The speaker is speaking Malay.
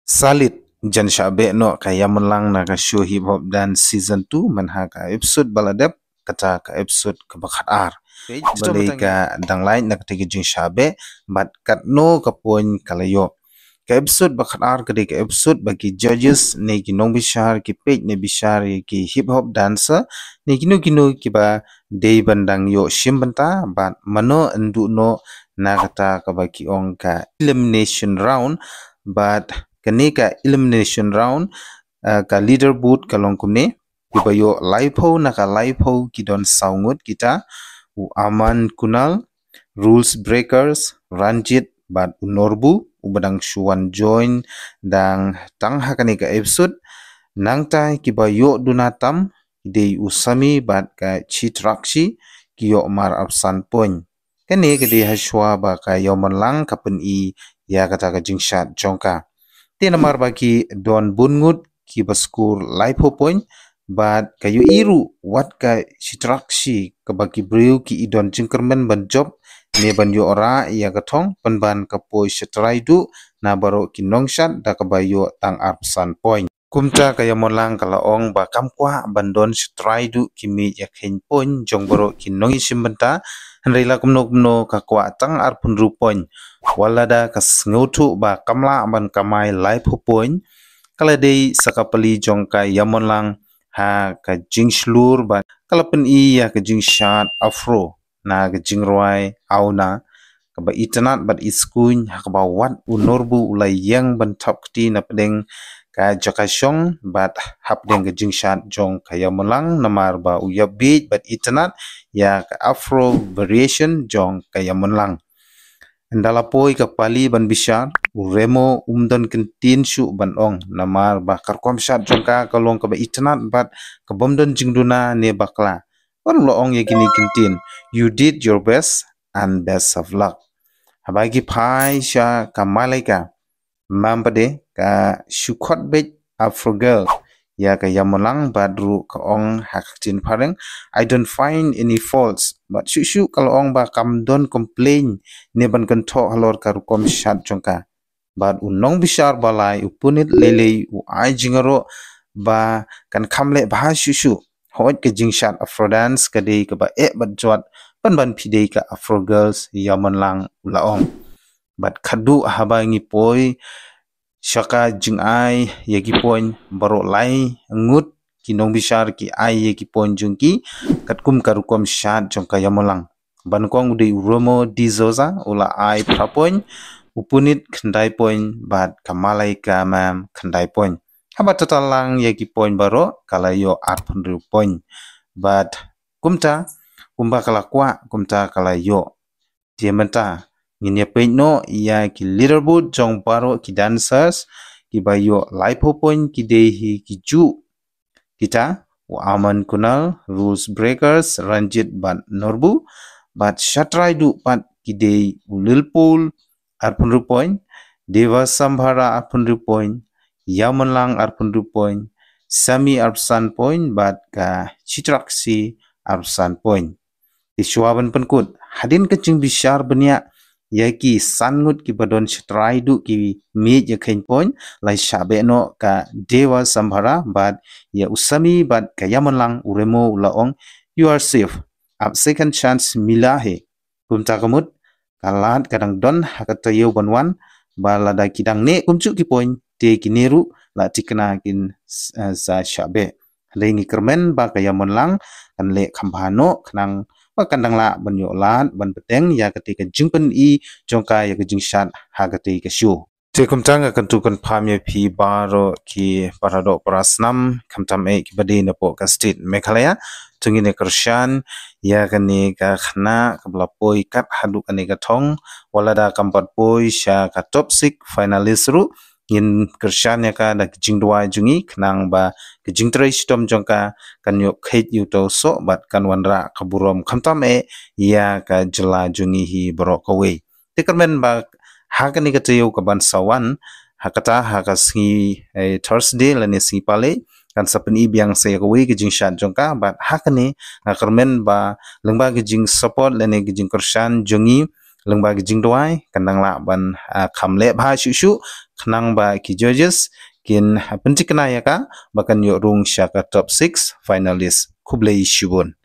Salit jan syabe no kaya menlang na ka show hip hop dan season 2 manha ka episode baladep kata ka episode ke bakat ar. Balai ka dang lain na ketika jing syabe bat kat no ka poin kalayo. Ka episode bakat ar kadi ka episode bagi judges ne ki nong bishar ki page ne bishar ki hip hop dancer ne kinu ki ba day bandang yo shim banta bat mano endu no na kata ka bagi ong ka elimination round but kani ka elimination round ka leaderboard kalong kumne kibayo live na ka live kidon saungut kita u aman kunal rules breakers ranjit bat unorbu ubadang shuan join dang tang hakani ka episode nangta kibayo dunatam de usami bat ka chitrakshi kiyo mar absan poin kani kedi hashwa ba ka yoman lang kapen I ya kata ka jingshat jongka tinamar bagi don bungut ki baskur live point but kayu iru wat ka chitrakshi ka bagi breu ki idon jingkermen ban job ne ban yo ora ya katong ban ka poi shitraidu na baro ki nongshat da ka bayo tang arpsan point kumta kaya molang kala ong ba kamkwa bandon shitraidu ki mi yakhen point jong baro ki nongi simbenta hanreila kumno ka kwa tang arpun ru point walada kas ngutu ba kamla ban kamai live point kala dei sakapali jongkai yamonlang ha ka jingslur ba kala pen I ya ka jingshat afro na ka jingroi auna ka ba itanat bat iskun ha ka ba wat unorbu ulai yang ban top kti na pedeng ka jakashong bat hap deng ka jingshat jong ka yamonlang namar ba uyabit bat itanat ya ka afro variation jong ka yamonlang Andala poi ka pali ban bishar uremo umdan kentin shu ban ong namar ba karkom shat jongka kalong ka ba itnat bat ka bomdon jingduna ne bakla on lo ong yakini kentin you did your best and best of luck habagi pai sha ka malaika mambade ka shukot bet afro girl ya ka yamolang badru ka ong hakjin pareng I don't find any faults but shushu kalau ong ba kam don complain ne ban kan tho halor ka rukom shat jongka but unong bishar balai upunit lele u ai jingaro ba kan kamle ba shushu hot ke jingshat afro dance ka dei ka ba bat jot ban pidei ka afro girls yamolang ulaong but khadu habangi poi Shaka jing ai yaki poin baro lai ngut kinong bishar ki ai yaki poin jungki katkum karukom shat jongka yamolang bankong ude uromo dizoza ula ai prapoin upunit khandai poin bat kamalai ka mam khandai poin haba tatalang yaki poin baro kalayo arpundru poin but kumta kumba kalakwa kumta kalayo diamenta Nginya no ya ki leaderboard jong baro ki dancers ki bayo live point ki dehi ki ju kita aman kunal rules breakers ranjit ban norbu bat shatraidu pat ki dei ulilpul arpun point deva sambhara arpun point yamanlang arpun point sami arpsan point bat ka chitraksi arpsan point iswaban penkut hadin kecing bishar benia yaki sangut ki badon chitraidu ki mi yakhen point lai shabe no ka dewa sambhara but ya usami but ka yamanlang uremo ulaong you are safe up second chance milahe kumta kamut kalat kadang don hakatayo banwan balada kidang ne kumcu ki point te kineru la tikna kin sa shabe lengi kermen ba ka yamanlang kan le khambano khnang kandang la ban yo lat ban peteng ya ketika jingpen I jongka ya jingshat ha ketika shu te kumtanga kantukan pamye pi baro ki parado prasnam kamtam ki badi na po ka state Meghalaya tungine kershan ya kani ka khna kabla poi kat hadu kani ka thong walada kampat poi sha ka top 6 finalist ru in kershan ya ka da jingdwa jungi khnang ba jingtrai stom jongka kan yo khait yu to so bat kan wanra kaburom khamtam ya ka jela jungi hi bro kawe tekermen ba hakani ka tayo ka ban sawan hakata hakasingi Thursday lani si pale kan sapni biang se kawe ki jingshat jongka bat hakani kermen ba lengba ki jing support lani ki jing kershan jungi lengba gijing doai kanang la ban khamle bha shu khnang ba ki judges kin pentik kena ya ka bakan yo rung syaka top 6 finalist kublei shubun